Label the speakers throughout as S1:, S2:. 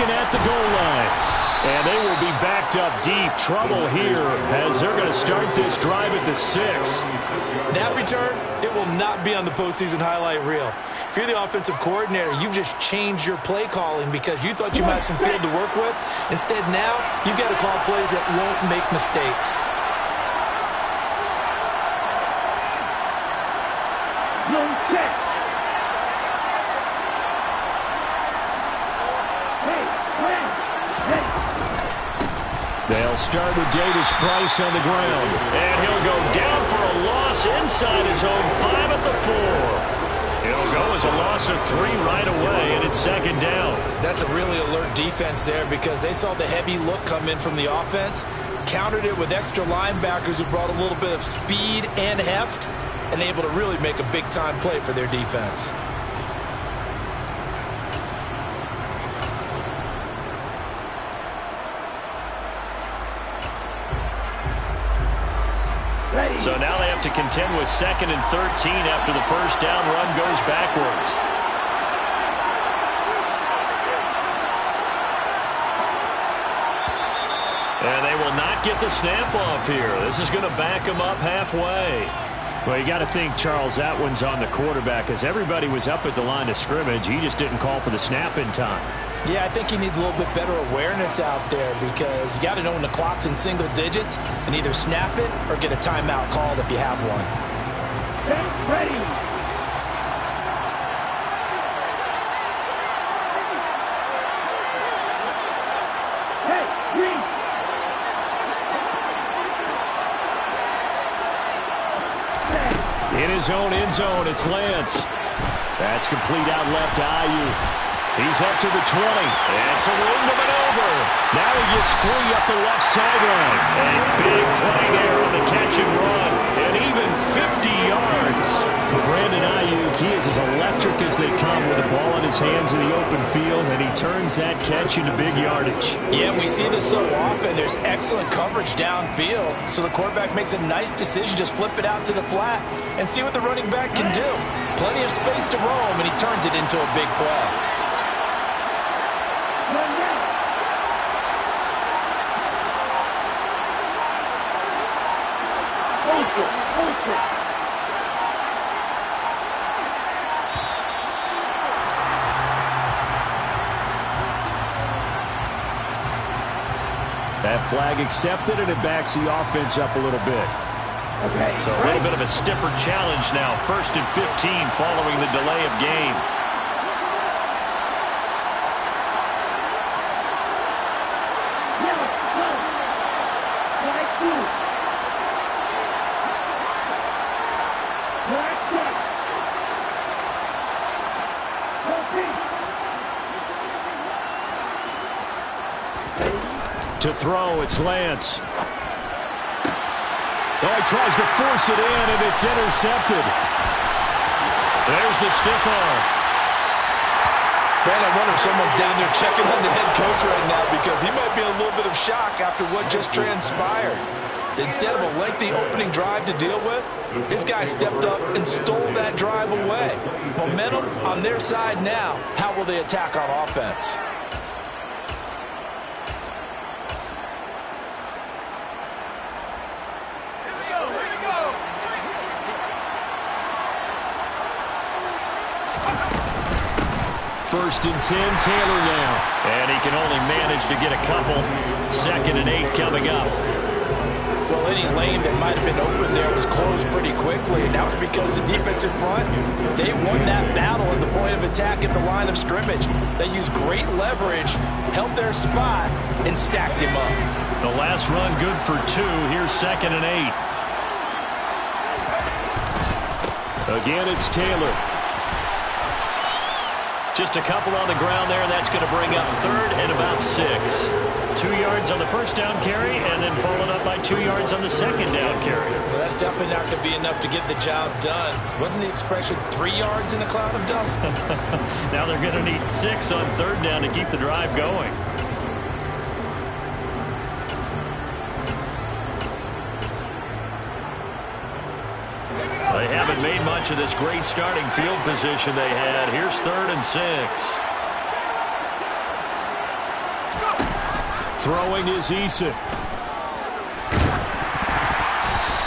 S1: second at the goal line. And they will be backed up deep. Trouble here as they're going to start this drive at the 6.
S2: That return, it will not be on the postseason highlight reel. If you're the offensive coordinator, you've just changed your play calling because you thought you might have some field to work with. Instead, now, you've got to call plays that won't make mistakes.
S1: They'll start with Davis Price on the ground. And he'll go down for a loss inside his own 5 at the 4. It'll go as a loss of 3 right away, and it's second down.
S2: That's a really alert defense there because they saw the heavy look come in from the offense, countered it with extra linebackers who brought a little bit of speed and heft, and able to really make a big-time play for their defense.
S1: So now they have to contend with 2nd and 13 after the first down run goes backwards. And they will not get the snap off here. This is going to back them up halfway. Well, you got to think, Charles, that one's on the quarterback as everybody was up at the line of scrimmage. He just didn't call for the snap in time.
S2: Yeah, I think he needs a little bit better awareness out there because you got to know when the clock's in single digits and either snap it or get a timeout called if you have one.
S3: Get ready. Hey, green.
S1: In his own end zone, it's Lance. That's complete out left to Aiyuk. He's up to the 20. It's a room to maneuver. Now he gets free up the left sideline. A big play there on the catch and run. And even 50 yards. For Brandon Aiyuk, he is as electric as they come with the ball in his hands in the open field, and he turns that catch into big yardage.
S2: Yeah, we see this so often. There's excellent coverage downfield. So the quarterback makes a nice decision. Just flip it out to the flat and see what the running back can do. Plenty of space to roam, and he turns it into a big play.
S1: That flag accepted, and it backs the offense up a little bit.
S3: Okay.
S1: So a little bit of a stiffer challenge now. 1st and 15 following the delay of game. To throw, it's Lance. Oh, he tries to force it in, and it's intercepted. There's the stiff arm.
S2: Man, I wonder if someone's down there checking on the head coach right now because he might be in a little bit of shock after what just transpired. Instead of a lengthy opening drive to deal with, this guy stepped up and stole that drive away. Momentum on their side now. How will they attack on offense?
S1: First and 10, Taylor now. And he can only manage to get a couple. 2nd and 8 coming up.
S2: Well, any lane that might have been open there was closed pretty quickly, and that was because the defensive front, they won that battle at the point of attack at the line of scrimmage. They used great leverage, held their spot, and stacked him up.
S1: The last run good for 2. Here's 2nd and 8. Again, it's Taylor. Just a couple on the ground there. That's going to bring up 3rd and about 6. 2 yards on the first down carry, and then followed up by 2 yards on the second down carry.
S2: Well, that's definitely not going to be enough to get the job done. Wasn't the expression 3 yards in a cloud of dust?
S1: Now they're going to need 6 on 3rd down to keep the drive going. They haven't made much of this great starting field position they had. Here's 3rd and 6. Throwing is Eason.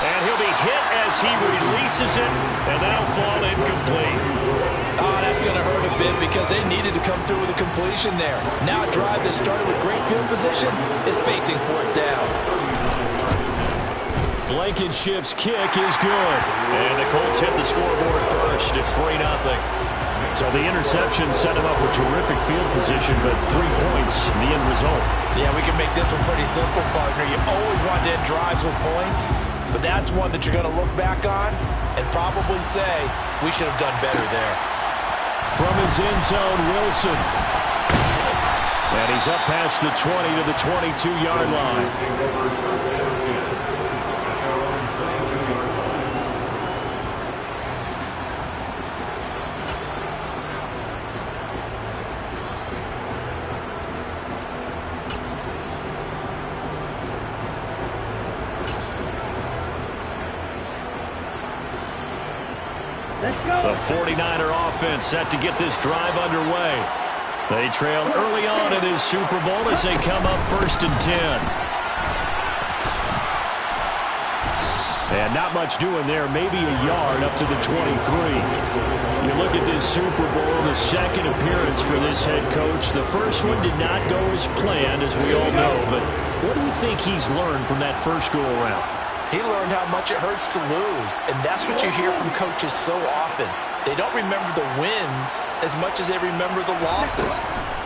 S1: And he'll be hit as he releases it, and that'll fall incomplete.
S2: Oh, that's going to hurt a bit because they needed to come through with a completion there. Now a drive that started with great field position is facing fourth down.
S1: Blankenship's kick is good. And the Colts hit the scoreboard first. It's 3-0. So the interception set him up with terrific field position, but 3 points in the end result.
S2: Yeah, we can make this one pretty simple, partner. You always want to end drives with points, but that's one that you're going to look back on and probably say, we should have done better there.
S1: From his end zone, Wilson. And he's up past the 20 to the 22-yard line. The 49er offense set to get this drive underway. They trail early on in this Super Bowl as they come up 1st and 10. And not much doing there, maybe a yard up to the 23. You look at this Super Bowl, the second appearance for this head coach. The first one did not go as planned, as we all know. But what do you think he's learned from that first go-around?
S2: He learned how much it hurts to lose, and that's what you hear from coaches so often. They don't remember the wins as much as they remember the losses.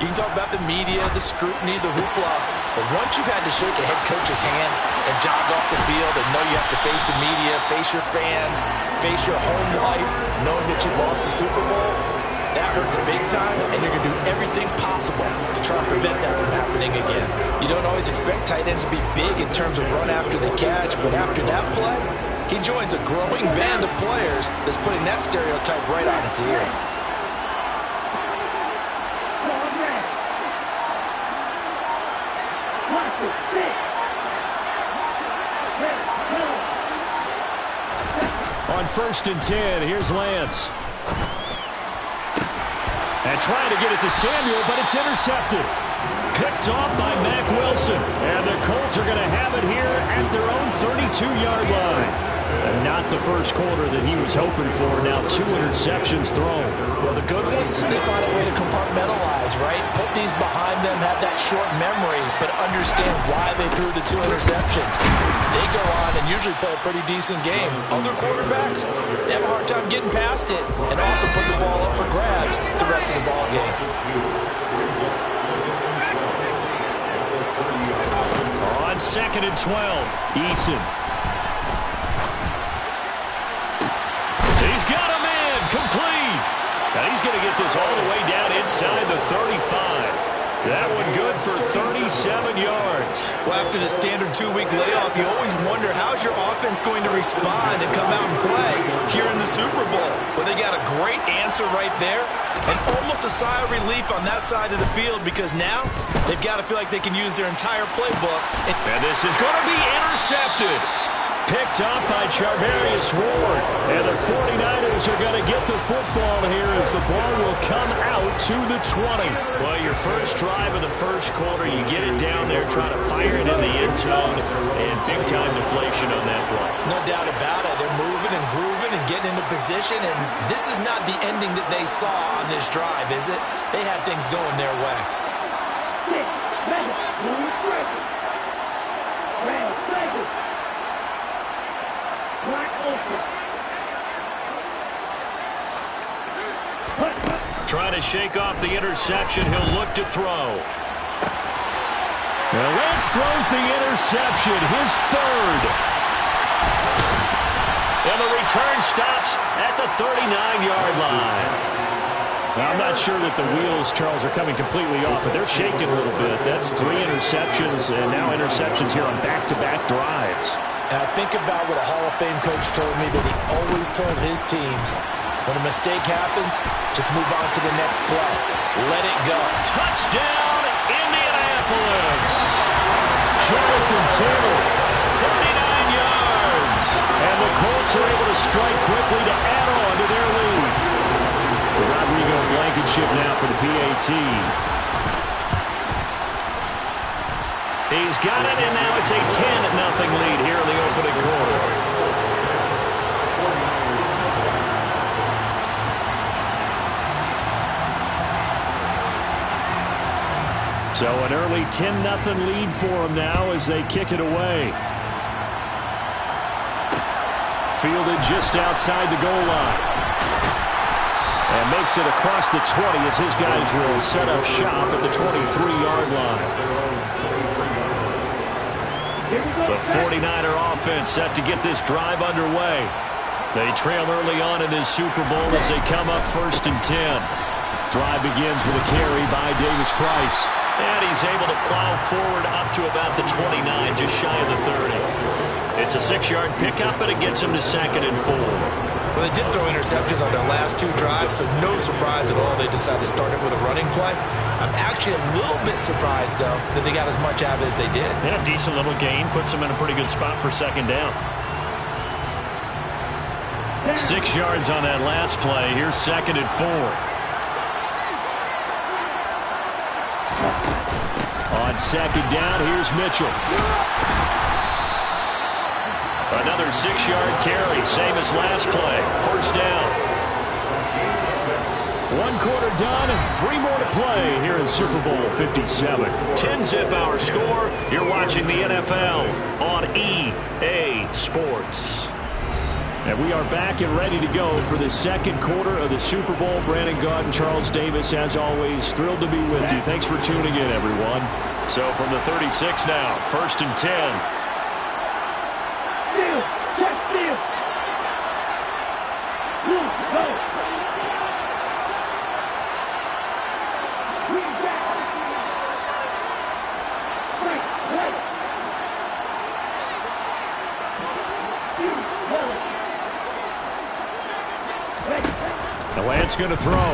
S2: You can talk about the media, the scrutiny, the hoopla, but once you've had to shake a head coach's hand and jog off the field and know you have to face the media, face your fans, face your home life, knowing that you've lost the Super Bowl, that hurts big time, and you're going to do everything possible to try and prevent that from happening again. You don't always expect tight ends to be big in terms of run after the catch, but after that play, he joins a growing band of players that's putting that stereotype right on its ear.
S1: On 1st and 10, here's Lance. And trying to get it to Samuel, but it's intercepted. Picked off by Mack Wilson. And the Colts are going to have it here at their own 32-yard line. And not the first quarter that he was hoping for. Now 2 interceptions thrown.
S2: Well, the good ones, they find a way to compartmentalize, right? Put these behind them, have that short memory, but understand why they threw the 2 interceptions. They go on and usually play a pretty decent game. Other quarterbacks, they have a hard time getting past it and often put the ball up for grabs the rest of the ball game.
S1: On 2nd and 12, Eason. He's got a man, complete. Now he's going to get this all the way down inside the 35. That one good for 37 yards.
S2: Well, after the standard 2-week layoff, you always wonder how's your offense going to respond and come out and play here in the Super Bowl. Well, they got a great answer right there and almost a sigh of relief on that side of the field because now they've got to feel like they can use their entire playbook.
S1: And this is going to be intercepted. Picked up by Charvarius Ward. And the 49ers are going to get the football here as the ball will come out to the 20. Well, your first drive of the first quarter, you get it down there, trying to fire it in the end zone, and big-time deflation on that play.
S2: No doubt about it. They're moving and grooving and getting into position, and this is not the ending that they saw on this drive, is it? They had things going their way.
S1: Trying to shake off the interception. He'll look to throw. Now Lance throws the interception, his third. And the return stops at the 39-yard line. Now, I'm not sure that the wheels, Charles, are coming completely off, but they're shaking a little bit. That's 3 interceptions, and now interceptions here on back-to-back drives.
S2: Now, think about what a Hall of Fame coach told me that he always told his teams. When a mistake happens, just move on to the next play. Let it go.
S1: Touchdown, Indianapolis. Jonathan Taylor, 39 yards. And the Colts are able to strike quickly to add on to their lead. Rodrigo Blankenship now for the PAT. He's got it, and now it's a 10-0 lead here in the opening quarter. So an early 10-0 lead for them now as they kick it away. Fielded just outside the goal line. And makes it across the 20 as his guys will set up shop at the 23-yard line. The 49er offense set to get this drive underway. They trail early on in this Super Bowl as they come up 1st and 10. Drive begins with a carry by Davis Price. And he's able to plow forward up to about the 29, just shy of the 30. It's a 6-yard pickup, but it gets him to 2nd and 4.
S2: Well, they did throw interceptions on their last 2 drives, so no surprise at all they decided to start it with a running play. I'm actually a little bit surprised, though, that they got as much out of it as they did.
S1: Yeah, decent little gain. Puts them in a pretty good spot for 2nd down. 6 yards on that last play. Here's 2nd and 4. On 2nd down, here's Mitchell. Another 6-yard carry, same as last play. 1st down. 1 quarter done and 3 more to play here in Super Bowl 57. 10-zip our score. You're watching the NFL on EA Sports. And we are back and ready to go for the 2nd quarter of the Super Bowl. Brandon Gaudin and Charles Davis, as always, thrilled to be with you. Thanks for tuning in, everyone. So from the 36 now, 1st and 10.
S3: Steal! Check steal! Go! Green back! Right!
S1: The Lance going to throw.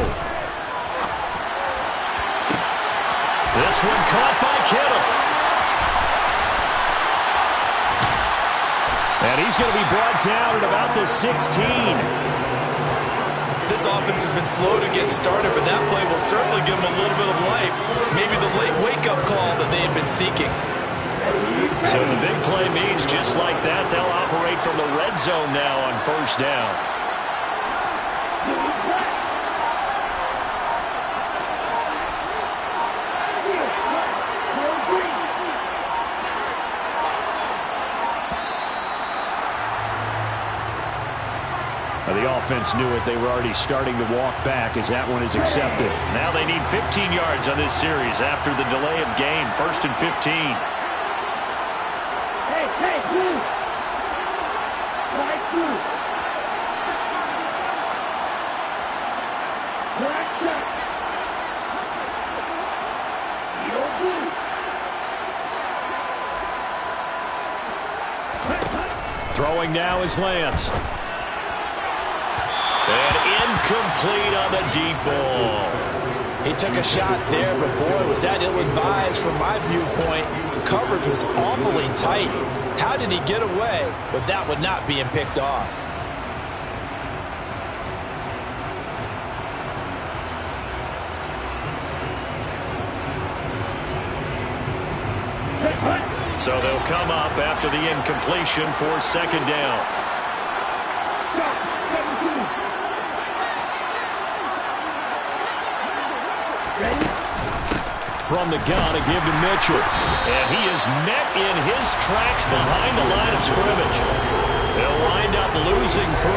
S1: This one caught by Kittle. And he's going to be brought down at about the 16.
S2: This offense has been slow to get started, but that play will certainly give them a little bit of life. Maybe the late wake-up call that they had been seeking.
S1: So the big play means just like that, they'll operate from the red zone now on 1st down. The offense knew it. They were already starting to walk back as that one is accepted. Now they need 15 yards on this series after the delay of game. 1st and 15.
S3: Hey, blue! Right through! Black check! Your blue!
S1: Throwing now is Lance. And incomplete on the deep ball.
S4: He took a shot there, but boy, was that ill-advised from my viewpoint. Coverage was awfully tight. How did he get away with that one not being picked off?
S1: So they'll come up after the incompletion for 2nd down. From the gun, a give to Mitchell. And he is met in his tracks behind the line of scrimmage. They'll wind up losing 3.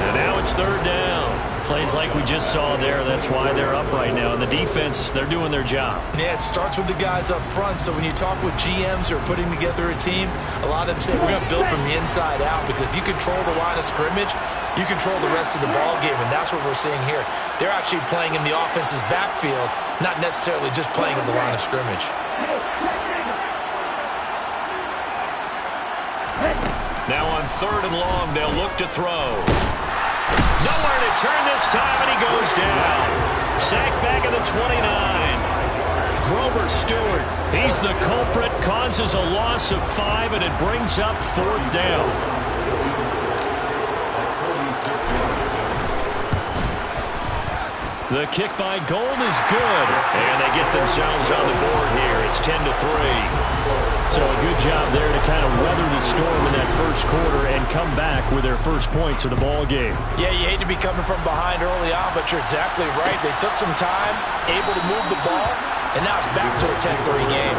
S1: And now it's 3rd down. Plays like we just saw there. That's why they're up right now. And the defense, they're doing their job.
S2: Yeah, it starts with the guys up front. So when you talk with GMs who are putting together a team, a lot of them say we're going to build from the inside out. Because if you control the line of scrimmage, you control the rest of the ball game, and that's what we're seeing here. They're actually playing in the offense's backfield, not necessarily just playing at the line of scrimmage.
S1: Now on 3rd and long, they'll look to throw. Nowhere to turn this time, and he goes down. Sacked back at the 29. Grover Stewart, he's the culprit, causes a loss of 5, and it brings up 4th down. The kick by Gold is good, and they get themselves on the board here. It's 10-3. So a good job there to kind of weather the storm in that first quarter and come back with their first points of the ball game.
S4: Yeah, you hate to be coming from behind early on, but you're exactly right. They took some time, able to move the ball, and now it's back to a 10-3 game.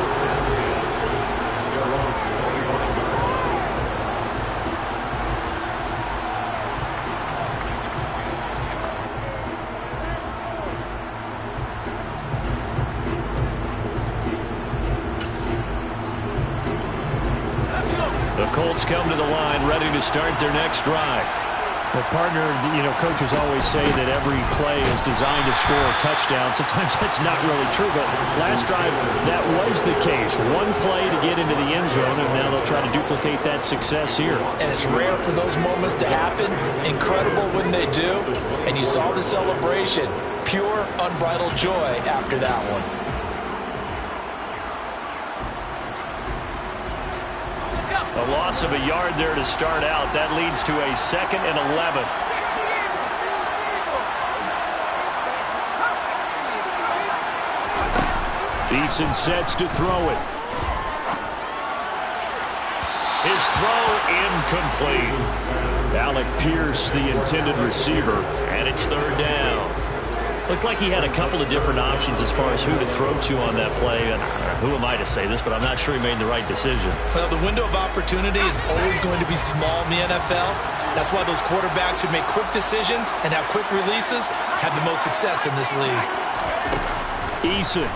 S1: The Colts come to the line, ready to start their next drive.
S5: Well, partner, coaches always say that every play is designed to score a touchdown. Sometimes that's not really true, but last drive, that was the case. One play to get into the end zone, and now they'll try to duplicate that success here.
S4: And it's rare for those moments to happen. Incredible when they do. And you saw the celebration. Pure, unbridled joy after that one.
S1: A loss of a yard there to start out. That leads to a 2nd and 11. Eason sets to throw it. His throw incomplete. Alec Pierce, the intended receiver, and it's 3rd down. Looked like he had a couple of different options as far as who to throw to on that play. And who am I to say this, but I'm not sure he made the right decision.
S4: Well, the window of opportunity is always going to be small in the NFL. That's why those quarterbacks who make quick decisions and have quick releases have the most success in this league.
S1: Eason.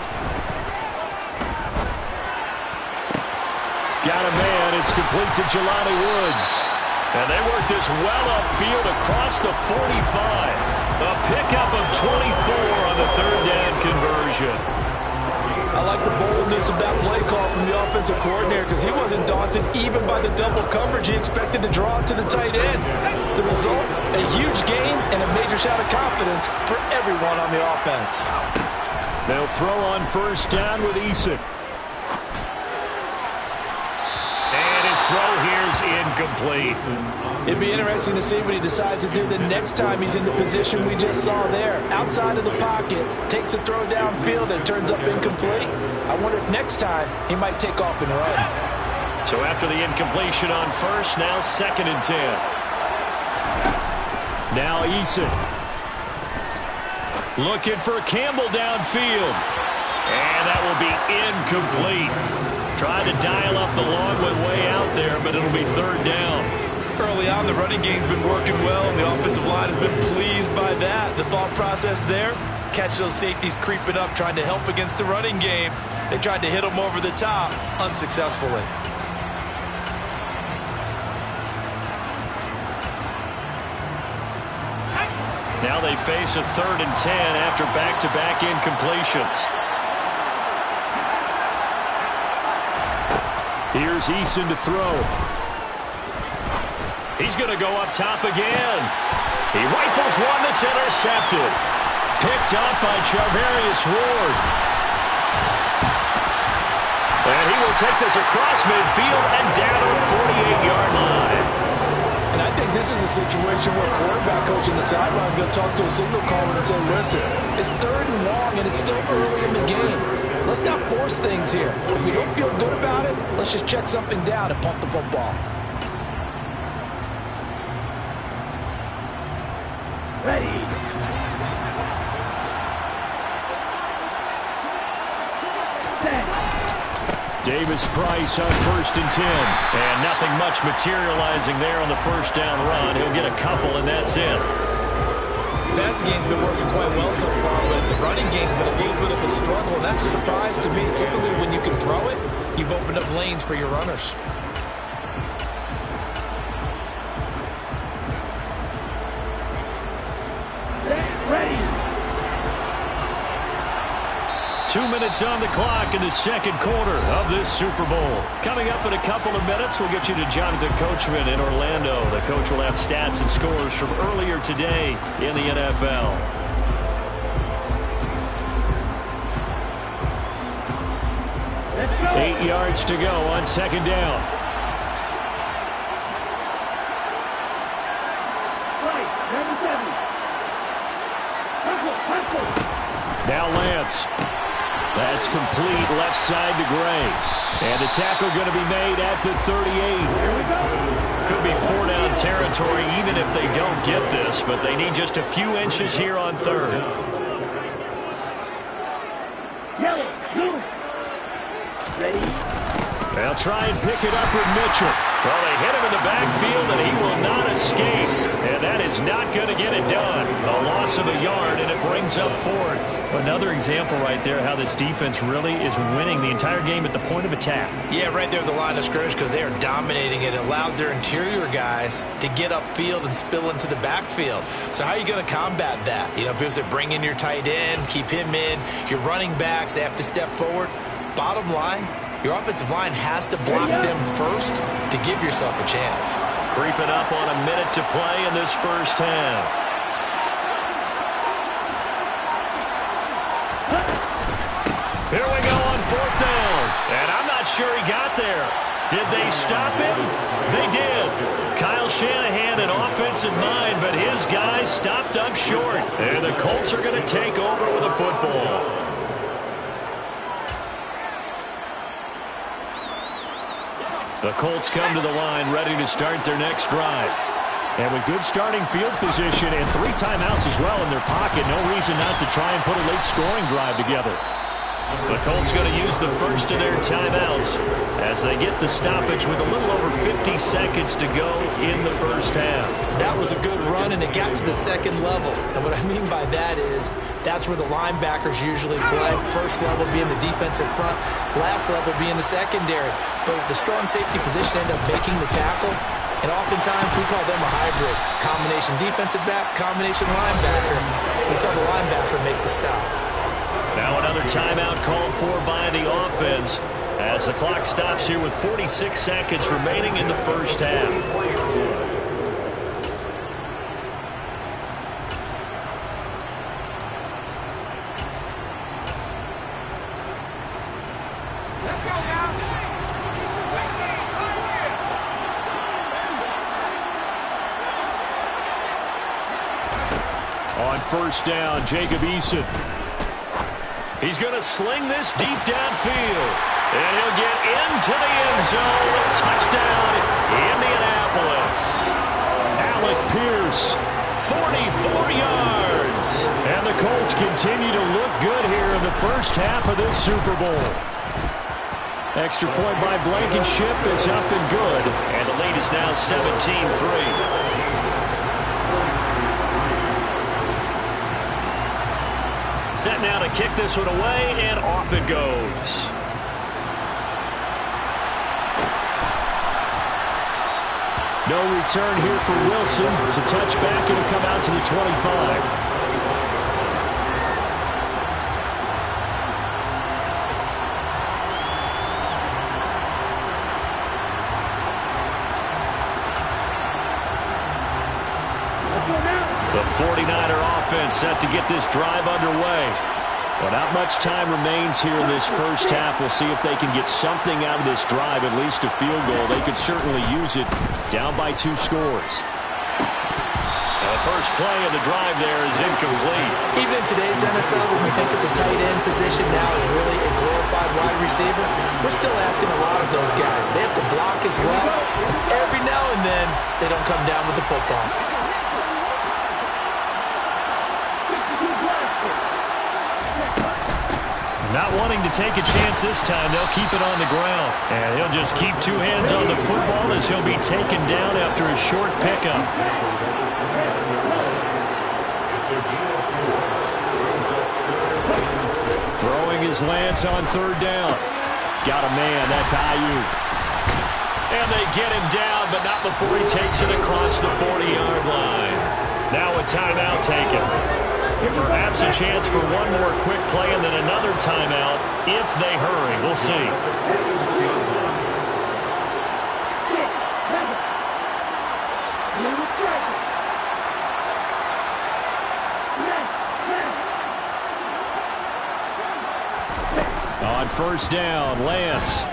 S1: Got a man. It's complete to Jelani Woods. And they work this well upfield across the 45. A pickup of 24 on the 3rd down conversion.
S2: I like the boldness of that play call from the offensive coordinator because he wasn't daunted even by the double coverage he expected to draw to the tight end. The result, a huge gain and a major shot of confidence for everyone on the offense.
S1: They'll throw on 1st down with Eason. And his throw here is incomplete.
S2: It'd be interesting to see what he decides to do the next time he's in the position we just saw there. Outside of the pocket, takes a throw downfield and turns up incomplete. I wonder if next time he might take off and run.
S1: So after the incompletion on 1st, now 2nd and 10. Now Eason. Looking for Campbell downfield. And that will be incomplete. Trying to dial up the long way out there, but it'll be 3rd down.
S2: Early on, the running game's been working well, and the offensive line has been pleased by that. The thought process there, catch those safeties creeping up, trying to help against the running game. They tried to hit them over the top, unsuccessfully.
S1: Now they face a 3rd and 10 after back-to-back incompletions. Here's Eason to throw. He's going to go up top again. He rifles one that's intercepted. Picked up by Charvarius Ward. And he will take this across midfield and down to the 48-yard line.
S2: And I think this is a situation where quarterback coach in the sideline is going to talk to a signal caller and say, listen, it's 3rd and long and it's still early in the game. Let's not force things here. If we don't feel good about it, let's just check something down and pump the football.
S3: Ready.
S1: Davis Price on 1st and 10. And nothing much materializing there on the 1st down run. He'll get a couple, and that's it.
S4: The passing game's been working quite well so far, but the running game's been a little bit of a struggle, and that's a surprise to me. Typically, when you can throw it, you've opened up lanes for your runners.
S3: Ready.
S1: 2 minutes on the clock in the 2nd quarter of this Super Bowl. Coming up in a couple of minutes, we'll get you to Jonathan Coachman in Orlando. The coach will have stats and scores from earlier today in the NFL.
S3: Let's go.
S1: 8 yards to go on 2nd down.
S3: Right. Number 7. Hustle.
S1: Now Lance. That's complete left side to Gray. And the tackle going to be made at the 38.
S5: Could be 4-down territory even if they don't get this, but they need just a few inches here on third.
S3: Yellow, blue. Ready.
S1: They'll try and pick it up with Mitchell.
S5: Well, they hit him in the backfield, and he will not escape. And that is not going to get it done. A loss of a yard, and it brings up fourth.
S6: Another example right there how this defense really is winning the entire game at the point of attack.
S4: Yeah, right there at the line of scrimmage because they are dominating it. It allows their interior guys to get upfield and spill into the backfield. So how are you going to combat that? You know, because they bring in your tight end, keep him in. Your running backs, they have to step forward. Bottom line, your offensive line has to block them first to give yourself a chance.
S5: Creeping up on a minute to play in this first half. Here we go on fourth down. And I'm not sure he got there. Did they stop him? They did. Kyle Shanahan, an offensive mind, but his guys stopped up short. And the Colts are going to take over with a football. The Colts come to the line ready to start their next drive.
S1: And with good starting field position and 3 timeouts as well in their pocket, no reason not to try and put a late scoring drive together.
S5: The Colts going to use the first of their timeouts as they get the stoppage with a little over 50 seconds to go in the first half.
S4: That was a good run, and it got to the second level. And what I mean by that is that's where the linebackers usually play. First level being the defensive front, last level being the secondary. But the strong safety position ended up making the tackle. And oftentimes we call them a hybrid. Combination defensive back, combination linebacker. We saw the linebacker make the stop.
S5: Now another timeout called for by the offense as the clock stops here with 46 seconds remaining in the first half.
S1: On first down, Jacob Eason.
S5: He's going to sling this deep downfield. And he'll get into the end zone. Touchdown, Indianapolis.
S1: Alec Pierce,
S5: 44 yards.
S1: And the Colts continue to look good here in the first half of this Super Bowl. Extra point by Blankenship is up and good.
S5: And the lead is now 17-3. Set now to kick this one away, and off it goes.
S1: No return here for Wilson. It's a touchback, and it'll come out to the 25.
S5: The 49er offense set to get this drive underway.
S1: Well, not much time remains here in this first half. We'll see if they can get something out of this drive, at least a field goal. They could certainly use it down by 2 scores.
S5: The first play of the drive there is incomplete.
S4: Even in today's NFL, when we think of the tight end position now as really a glorified wide receiver, we're still asking a lot of those guys. They have to block as well. And every now and then, they don't come down with the football.
S5: Not wanting to take a chance this time, they'll keep it on the ground. And he'll just keep 2 hands on the football as he'll be taken down after a short pickup.
S1: Throwing his Lance on third down. Got a man, that's Ayuk.
S5: And they get him down, but not before he takes it across the 40-yard line. Now a timeout taken. Perhaps a chance for one more quick play and then another timeout if they hurry. We'll see.
S1: On first down, Lance.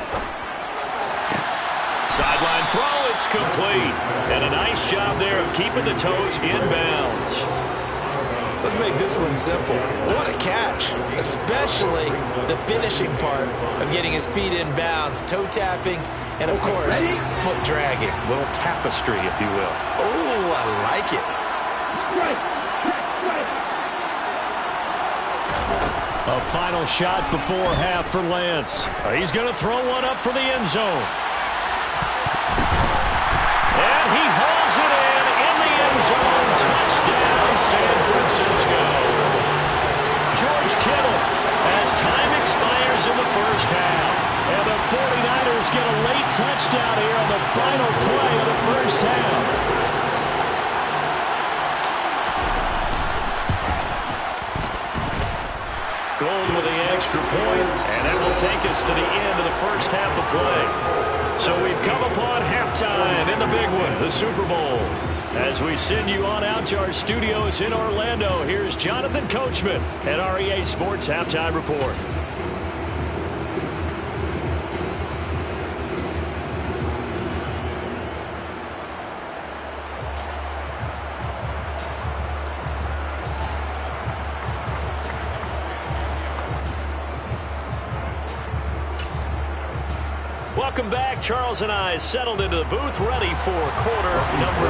S5: Sideline throw, it's complete. And a nice job there of keeping the toes in bounds.
S4: Let's make this one simple. What a catch, especially the finishing part of getting his feet in bounds, toe tapping, and of course, foot dragging.
S6: A little tapestry, if you will.
S4: Oh, I like it.
S5: A final shot before half for Lance. He's going to throw one up for the end zone. And he hauls it in the end zone. Touchdown, San Francisco. George Kittle, as time expires in the first half. And the 49ers get a late touchdown here on the final play of the first half. Gold with the extra point, and that will take us to the end of the first half of play. So we've come upon halftime in the big one, the Super Bowl. As we send you on out to our studios in Orlando, here's Jonathan Coachman at REA Sports Halftime Report. Welcome back. Charles and I settled into the booth, ready for quarter number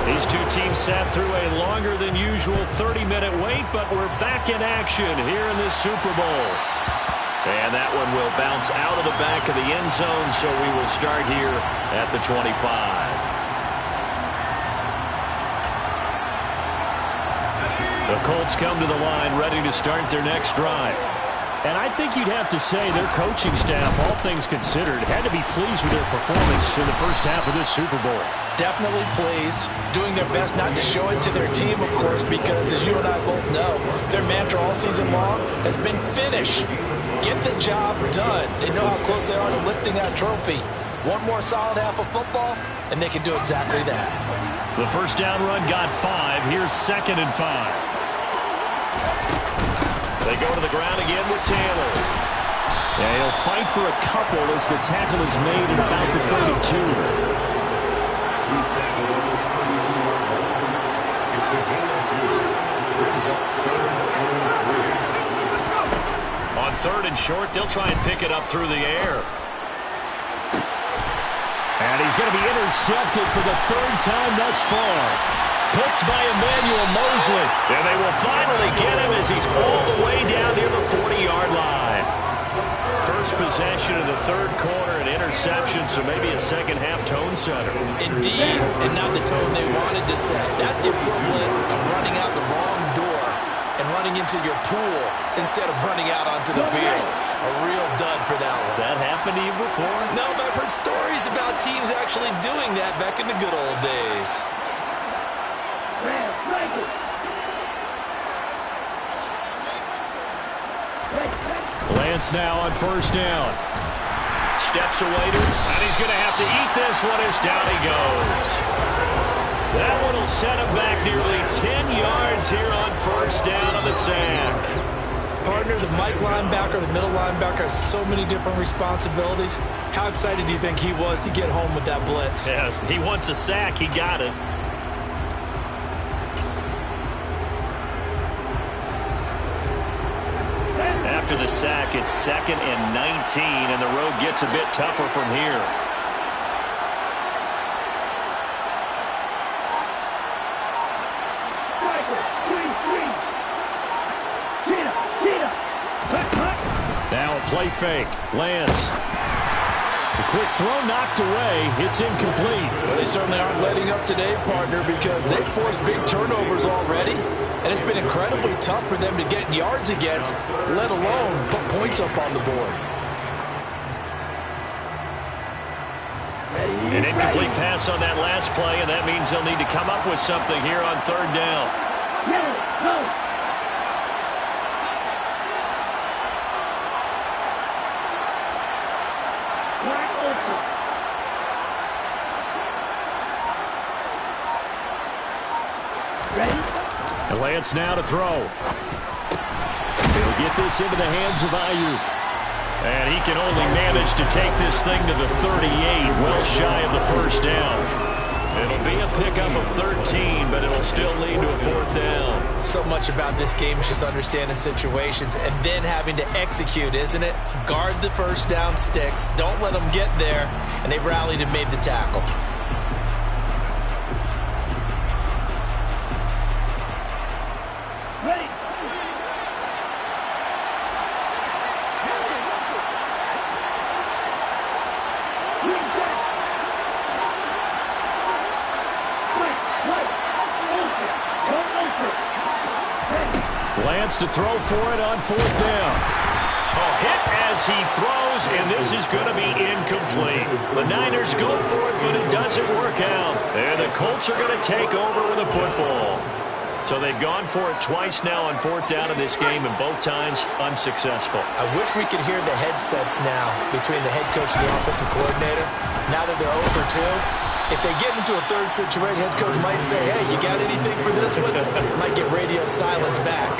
S5: 3. These two teams sat through a longer than usual 30-minute wait, but we're back in action here in this Super Bowl. And that one will bounce out of the back of the end zone, so we will start here at the 25. The Colts come to the line, ready to start their next drive. And I think you'd have to say their coaching staff, all things considered, had to be pleased with their performance in the first half of this Super Bowl.
S4: Definitely pleased, doing their best not to show it to their team, of course, because as you and I both know, their mantra all season long has been finish. Get the job done. They know how close they are to lifting that trophy. One more solid half of football, and they can do exactly that.
S5: The first down run got 5. Here's 2nd and 5. They go to the ground again with Taylor. Yeah, he'll fight for a couple as the tackle is made at about the 32. On 3rd and short, they'll try and pick it up through the air. And he's going to be intercepted for the 3rd time thus far. Picked by Emmanuel Mosley. And they will finally get him as he's all the way down near the 40-yard line. First possession of the 3rd quarter, an interception, so maybe a second-half tone setter.
S4: Indeed, and not the tone they wanted to set. That's the equivalent of running out the wrong door and running into your pool instead of running out onto the field. A real dud for that one.
S5: Has that happened to you before?
S4: No, but I've heard stories about teams actually doing that back in the good old days.
S5: Lance now on 1st down. Steps away and he's going to have to eat this one as down he goes. That one will set him back nearly 10 yards here on 1st down on the sack.
S4: Partner, the Mike linebacker, the middle linebacker has so many different responsibilities. How excited do you think he was to get home with that blitz?
S5: Yeah, he wants a sack. He got it. After the sack, it's 2nd and 19, and the road gets a bit tougher from here. Now a play fake. Lance. The quick throw knocked away. It's incomplete.
S2: Well, they certainly aren't letting up today, partner, because they've forced big turnovers already, and it's been incredibly tough for them to get yards against, let alone put points up on the board.
S5: An incomplete pass on that last play, and that means they'll need to come up with something here on 3rd down. And Lance now to throw. He'll get this into the hands of Ayuk. And he can only manage to take this thing to the 38, well shy of the 1st down.
S1: It'll be a pickup of 13, but it'll still lead to a 4th down.
S4: So much about this game is just understanding situations and then having to execute, isn't it? Guard the first down sticks. Don't let them get there. And they rallied and made the tackle.
S3: Ready.
S1: Lance to throw for it on 4th down. A hit as he throws, and this is going to be incomplete. The Niners go for it, but it doesn't work out. And the Colts are going to take over with a football. So they've gone for it twice now on 4th down in this game, and both times unsuccessful.
S4: I wish we could hear the headsets now between the head coach and the offensive coordinator. Now that they're 0 for 2. If they get into a third situation, head coach might say, hey, you got anything for this one? Might get radio silence back.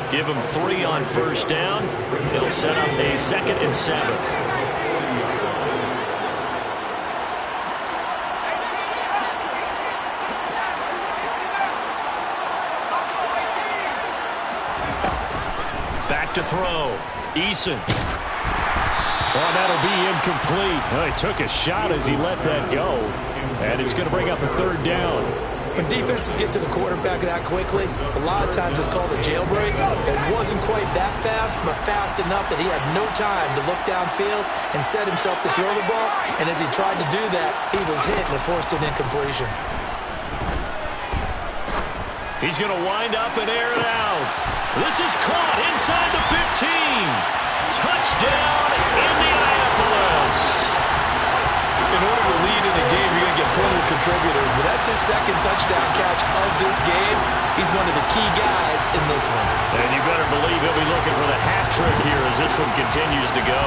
S1: Give them 3 on 1st down. They'll set up a 2nd and 7. Back to throw. Eason. Oh, that'll be incomplete. Oh, he took a shot as he let that go. And it's going to bring up a 3rd down.
S4: When defenses get to the quarterback that quickly, a lot of times it's called a jailbreak. It wasn't quite that fast, but fast enough that he had no time to look downfield and set himself to throw the ball. And as he tried to do that, he was hit and it forced an incompletion.
S1: He's going to wind up and air it out. This is caught inside the 15. Touchdown, Indianapolis.
S2: In order to lead in a game, you're going to get plenty of contributors, but that's his 2nd touchdown catch of this game. He's one of the key guys in this one.
S1: And you better believe he'll be looking for the hat trick here as this one continues to go.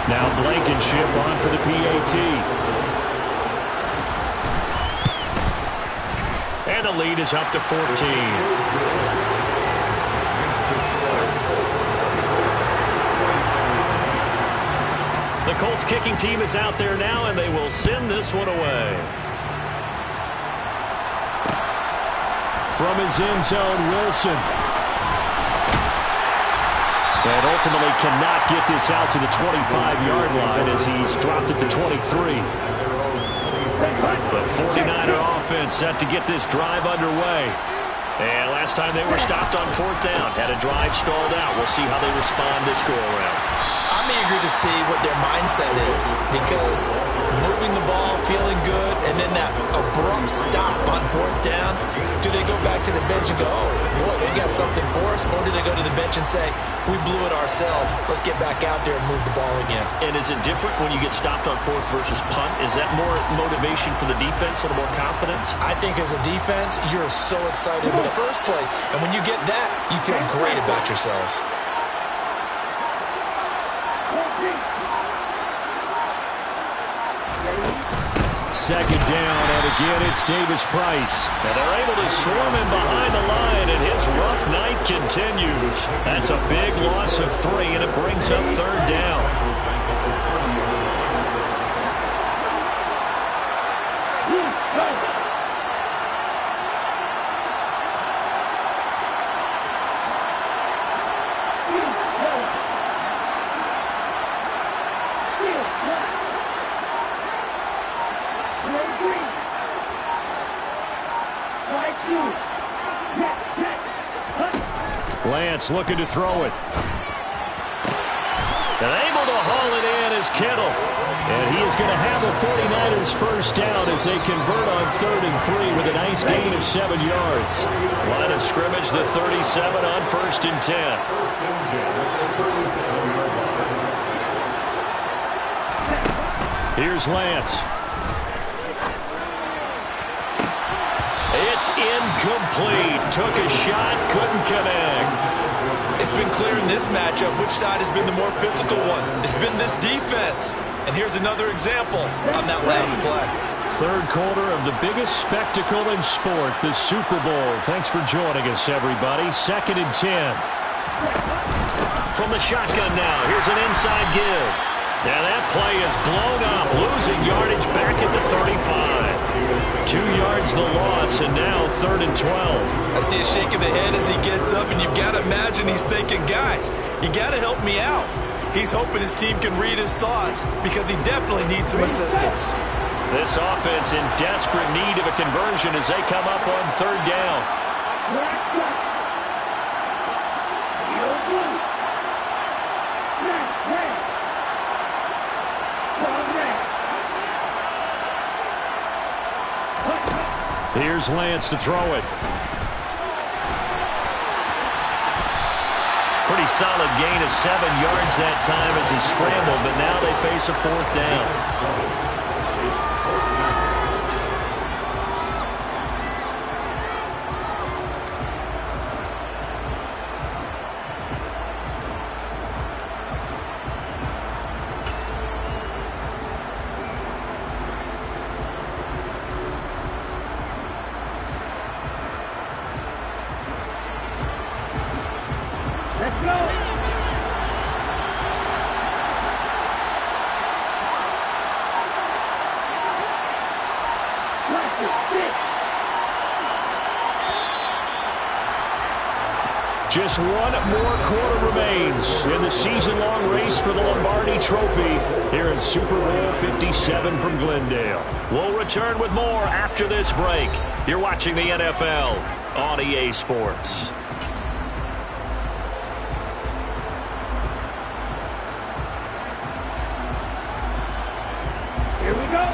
S1: Now Blankenship on for the PAT. And the lead is up to 14. The Colts kicking team is out there now, and they will send this one away. From his end zone, Wilson. And ultimately cannot get this out to the 25-yard line as he's dropped at the 23. The 49er offense set to get this drive underway. And last time they were stopped on 4th down, had a drive stalled out. We'll see how they respond this go-around.
S4: I'm eager to see what their mindset is because moving the ball, feeling good, and then that abrupt stop on 4th down, do they go back to the bench and go, oh, boy, they got something for us? Or do they go to the bench and say, we blew it ourselves, let's get back out there and move the ball again?
S1: And is it different when you get stopped on 4th versus punt? Is that more motivation for the defense, a little more confidence?
S4: I think as a defense, you're so excited in the first place. And when you get that, you feel great about yourselves.
S1: Second down, and again it's Davis Price. And they're able to swarm him behind the line, and his rough night continues. That's a big loss of 3, and it brings up 3rd down. Lance looking to throw it. And able to haul it in is Kittle. And he is going to have the 49ers first down as they convert on 3rd and 3 with a nice gain of 7 yards. Line of scrimmage, the 37 on 1st and 10. Here's Lance. It's incomplete. Took a shot, couldn't connect.
S2: It's been clear in this matchup which side has been the more physical one. It's been this defense. And here's another example on that last play.
S1: 3rd quarter of the biggest spectacle in sport, the Super Bowl. Thanks for joining us, everybody. 2nd and 10. from the shotgun now. Here's an inside give. Now that play is blown up, losing yardage back at the 35. 2 yards the loss, and now 3rd and 12.
S2: I see a shake of the head as he gets up, and you've got to imagine he's thinking, guys, you got to help me out. He's hoping his team can read his thoughts because he definitely needs some assistance.
S1: This offense in desperate need of a conversion as they come up on 3rd down.
S5: Here's Lance to throw it.
S1: Pretty solid gain of 7 yards that time as he scrambled, but now they face a 4th down.
S5: Just 1 more quarter remains in the season-long race for the Lombardi Trophy here in Super Bowl 57 from Glendale.
S1: We'll return with more after this break. You're watching the NFL on EA Sports.
S3: Here we go.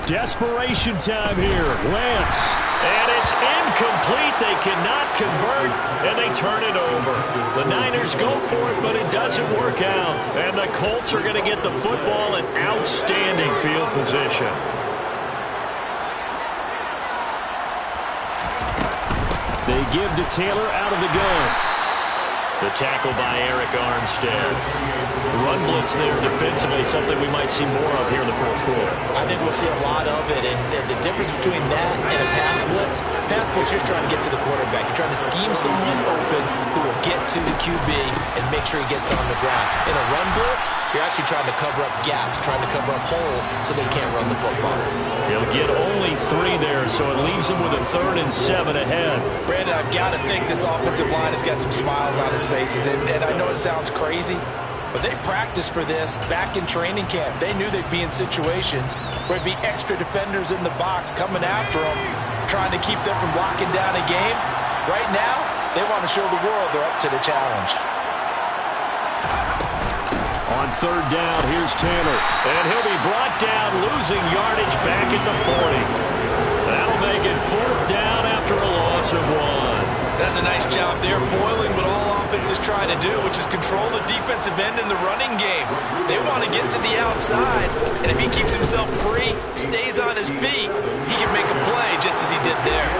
S5: Desperation time here. Lance.
S1: And it's incomplete. They cannot convert, and they turn it over. The Niners go for it, but it doesn't work out. And the Colts are going to get the football in outstanding field position.
S5: They give to Taylor out of the gun.
S1: The tackle by Eric Armstead. Run blitz there defensively, something we might see more of here in the 4th quarter.
S4: I think we'll see a lot of it, and the difference between that and a pass blitz, you're just trying to get to the quarterback. You're trying to scheme someone open who will get to the QB and make sure he gets on the ground. In a run blitz, you're actually trying to cover up gaps, trying to cover up holes so they can't run the football.
S1: He'll get only 3 there, so it leaves him with a 3rd and 7 ahead.
S2: Brandon, I've got to think this offensive line has got some smiles on its faces, and I know it sounds crazy, but they practiced for this back in training camp. They knew they'd be in situations where there'd be extra defenders in the box coming after them, trying to keep them from locking down a game. Right now, they want to show the world they're up to the challenge.
S5: On 3rd down, here's Taylor.
S1: And he'll be brought down, losing yardage back at the 40. That'll make it 4th down after a loss of 1.
S2: That's a nice job there, foiling what all offenses try to do, which is control the defensive end in the running game. They want to get to the outside, and if he keeps himself free, stays on his feet, he can make a play just as he did there.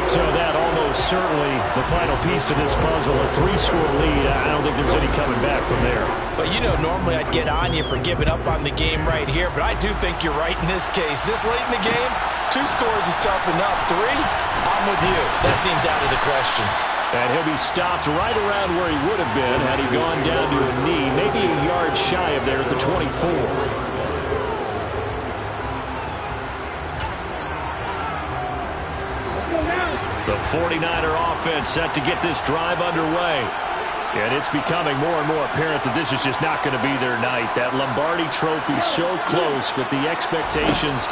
S5: So that almost certainly the final piece to this puzzle, a 3-score lead. I don't think there's any coming back from there.
S2: But you know, normally I'd get on you for giving up on the game right here, but I do think you're right in this case. This late in the game, 2 scores is tough enough. 3, I'm with you. That seems out of the question.
S5: And he'll be stopped right around where he would have been had he gone down to a knee, maybe a yard shy of there at the 24.
S1: The 49er offense set to get this drive underway.
S5: And it's becoming more and more apparent that this is just not going to be their night. That Lombardi Trophy so close, but the expectations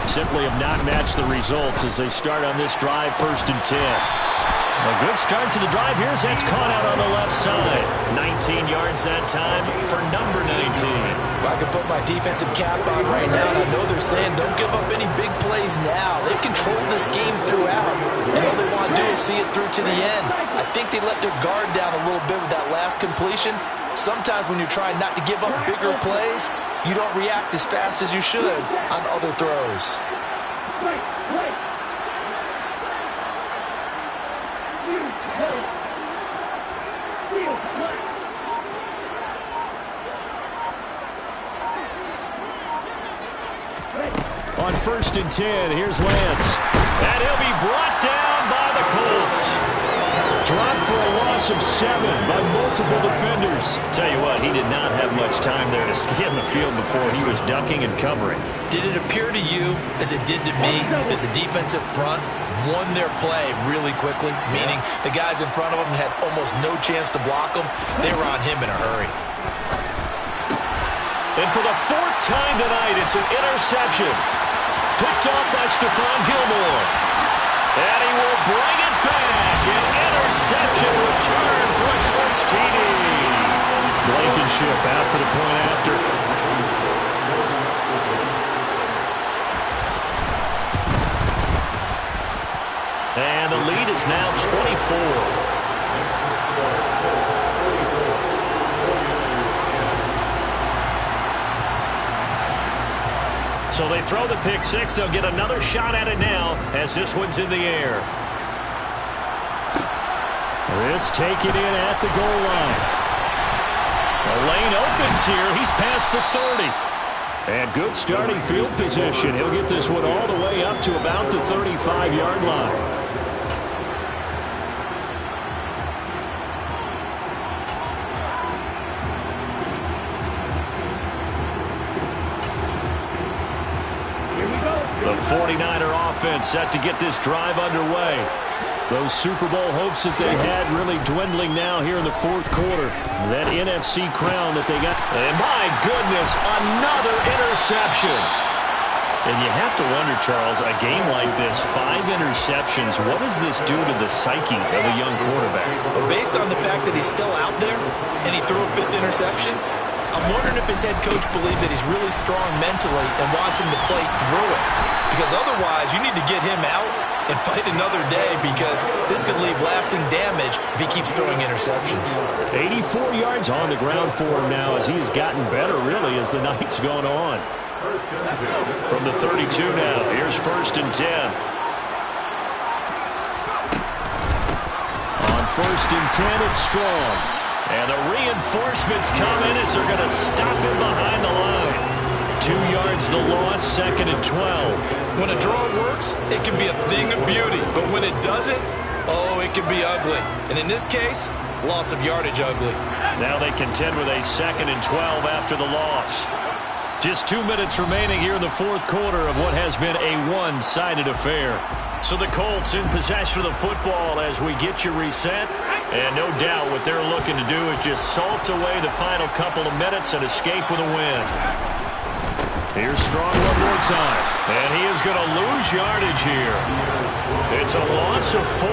S5: simply have not matched the results as they start on this drive 1st and 10.
S1: A good start to the drive. Here's that's caught out on the left side. 19 yards that time for number 19.
S2: If I could put my defensive cap on right now, and I know they're saying don't give up any big plays now. They've controlled this game throughout, and all they want to do is
S4: see it through to the end. I think they let their guard down a little bit with that last completion. Sometimes when you're trying not to give up bigger plays, you don't react as fast as you should on other throws.
S1: On 1st and 10, here's Lance. And he'll be brought down by the Colts. Dropped for a loss of 7 by multiple defenders. Tell you what, he did not have much time there to scan the field before he was ducking and covering.
S4: Did it appear to you, as it did to me, that the defensive front won their play really quickly? Meaning the guys in front of them had almost no chance to block them. They were on him in a hurry.
S1: And for the 4th time tonight, it's an interception. Picked off by Stephon Gilmore. And he will bring it back. An interception return for a Colts TD. Blankenship out for the point after. And the lead is now 24. So they throw the pick six. They'll get another shot at it now as this one's in the air. This taken in at the goal line. The lane opens here. He's past the 30. And good starting field position. He'll get this one all the way up to about the 35-yard line. The 49er offense set to get this drive underway. Those Super Bowl hopes that they had really dwindling now here in the 4th quarter. That NFC crown that they got. And my goodness, another interception. And you have to wonder, Charles, a game like this, 5 interceptions, what does this do to the psyche of a young quarterback?
S4: Well, based on the fact that he's still out there and he threw a 5th interception, I'm wondering if his head coach believes that he's really strong mentally and wants him to play through it. Because otherwise, you need to get him out and fight another day, because this could leave lasting damage if he keeps throwing interceptions.
S1: 84 yards on the ground for him now as he has gotten better, really, as the night's gone on. From the 32 now, here's 1st and 10. On 1st and 10, it's Strong. And the reinforcements come in as they're going to stop him behind the line. 2 yards the loss, 2nd and 12.
S4: When a draw works, it can be a thing of beauty. But when it doesn't, oh, it can be ugly. And in this case, loss of yardage ugly.
S1: Now they contend with a 2nd and 12 after the loss. Just 2 minutes remaining here in the 4th quarter of what has been a one-sided affair. So the Colts in possession of the football as we get you reset. And no doubt what they're looking to do is just salt away the final couple of minutes and escape with a win. Here's Strong one more time. And he is going to lose yardage here. It's a loss of 4.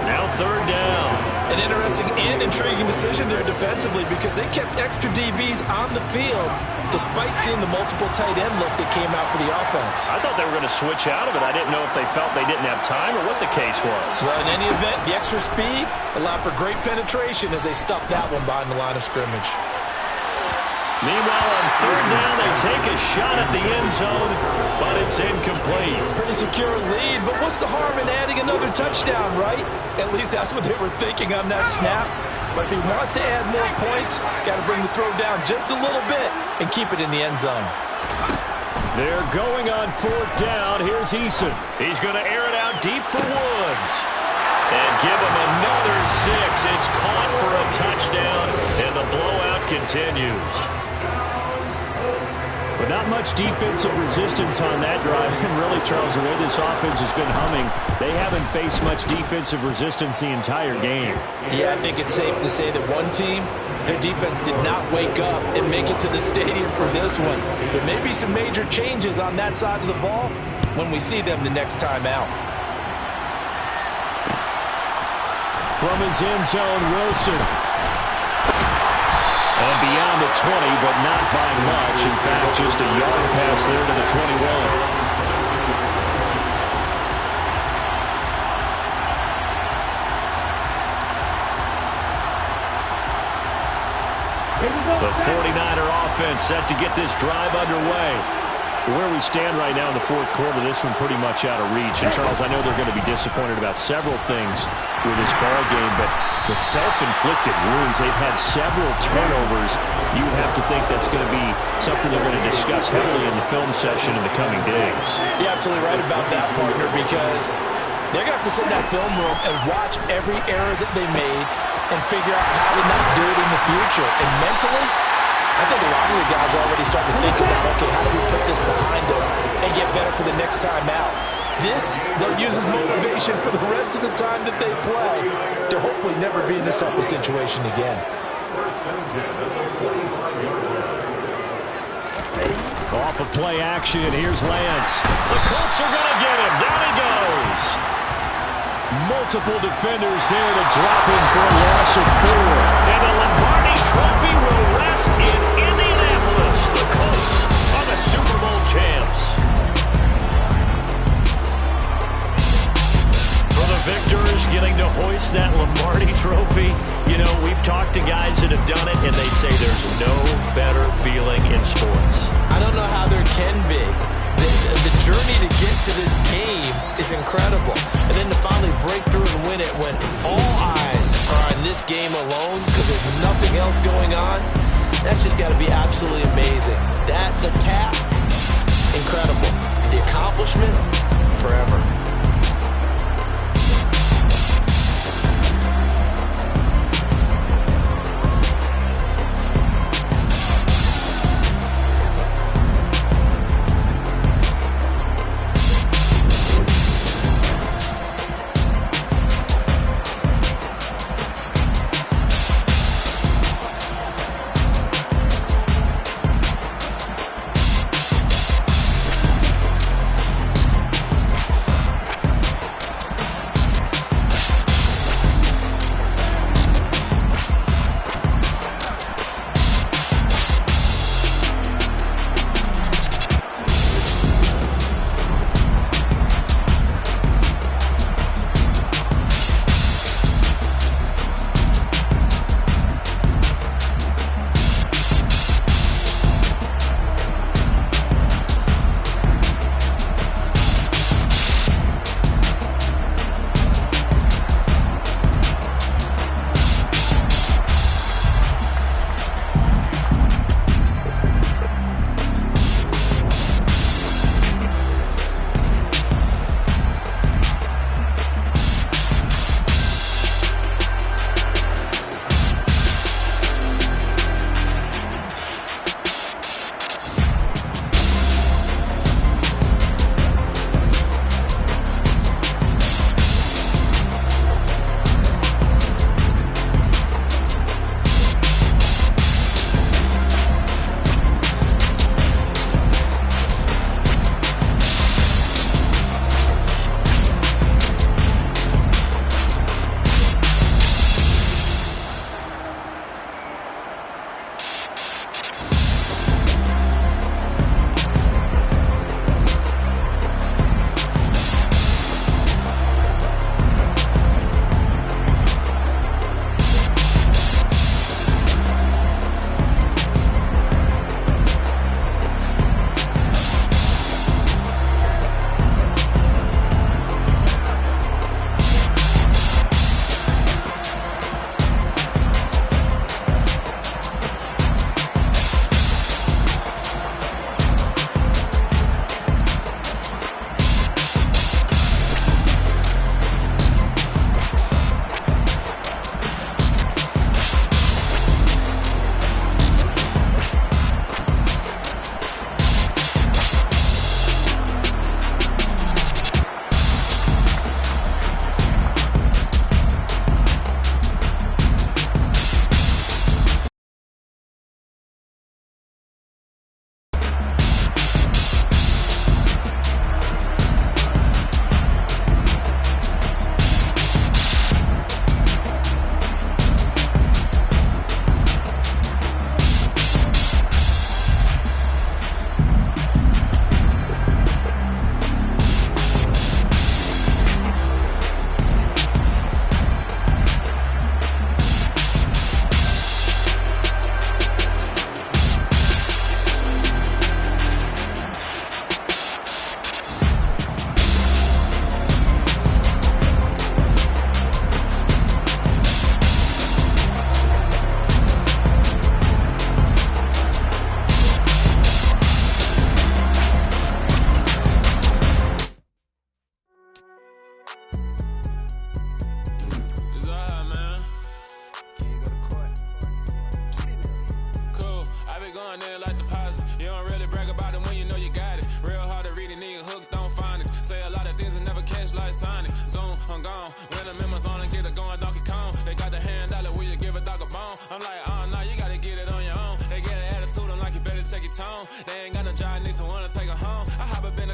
S1: Now 3rd down.
S4: An interesting and intriguing decision there defensively, because they kept extra DBs on the field despite seeing the multiple tight end look that came out for the offense.
S1: I thought they were going to switch out of it. I didn't know if they felt they didn't have time or what the case was.
S4: Well, in any event, the extra speed allowed for great penetration as they stuffed that one behind the line of scrimmage.
S1: Meanwhile, on 3rd down, they take a shot at the end zone, but it's incomplete.
S2: Pretty secure lead, but what's the harm in adding another touchdown, right? At least that's what they were thinking on that snap. But if he wants to add more points, got to bring the throw down just a little bit and keep it in the end zone.
S1: They're going on 4th down. Here's Eason. He's going to air it out deep for Woods. And give him another 6. It's caught for a touchdown, and the blowout continues. But not much defensive resistance on that drive. And really, Charles, the way this offense has been humming, they haven't faced much defensive resistance the entire game.
S4: Yeah, I think it's safe to say that one team, their defense did not wake up and make it to the stadium for this one. There may be some major changes on that side of the ball when we see them the next time out.
S1: From his end zone, Wilson. And beyond the 20, but not by much. In fact, just a yard pass there to the 21. 49er offense set to get this drive underway.
S5: Where we stand right now in the fourth quarter, this one pretty much out of reach. And, Charles, I know they're going to be disappointed about several things with this ball game, but the self-inflicted wounds, they've had several turnovers. You would have to think that's going to be something they're going to discuss heavily in the film session in the coming days.
S4: You're absolutely right about that, partner, because they're going to have to sit in that film room and watch every error that they made and figure out how to not do it in the future. And mentally, I think a lot of the guys are already starting to think about, okay, how do we put this behind us and get better for the next time out? This, they'll use as motivation for the rest of the time that they play to hopefully never be in this type of situation again.
S1: Off of play action, here's Lance. The Colts are going to get him. Down he goes. Multiple defenders there to drop him for a loss of 4. And the Lombardi Trophy will rest in Indianapolis. The Colts are the Super Bowl champs. For the victors getting to hoist that Lombardi Trophy, you know, we've talked to guys that have done it, and they say there's no better feeling in sports.
S4: I don't know how there can be. The journey to get to this game is incredible. And then to finally break through and win it when all eyes are on this game alone because there's nothing else going on, that's just got to be absolutely amazing. The task, incredible. The accomplishment, forever.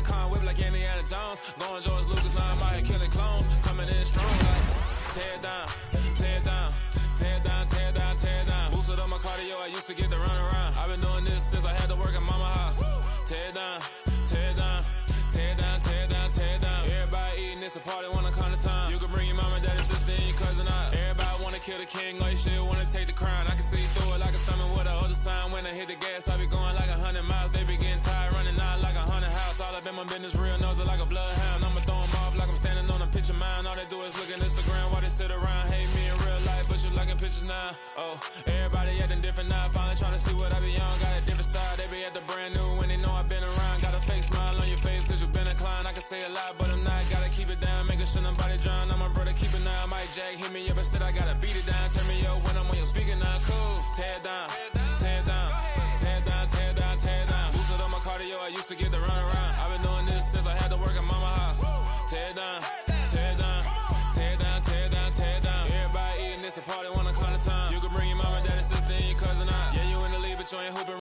S7: the car and whip like Indiana Jones. Going George Lucas, now I'm out here killing clones. Coming in strong like tear it down, tear it down, tear it down, tear it down, tear it down. Boosted up my cardio, I used to get to run around. I've been doing this since I had to work at mama house. Tear it down, tear it down, tear it down, tear it down, tear it down. Everybody eating, it's a party, wanna come to time. You can bring your mama, daddy, sister, and your cousin out. Everybody wanna kill the king, like shit, wanna take the crown. I can see through it like a stomach with a other sign. When I hit the gas, I be going like 100 miles. They be getting tired, running out like a 100 house. All up in my business, real nose like a bloodhound. I'ma throw them off like I'm standing on a picture mound. All they do is look at Instagram while they sit around. Hate me in real life, but you liking pictures now. Oh, everybody acting different now. Finally trying to see what I be on. Got a different style, they be at the brand new when they know I've been around. Got a fake smile on your face cause you been inclined. I can say a lot, but I'm not. Gotta keep it down, making sure nobody drown. I'm my brother, keep it now. Mike Jack hit me up and said I gotta beat it down. Turn me up when I'm on your speaker now. Cool, tear it down, tear it down, tear it down, tear it down, tear it down. Boosted up my cardio, I used to get to run around.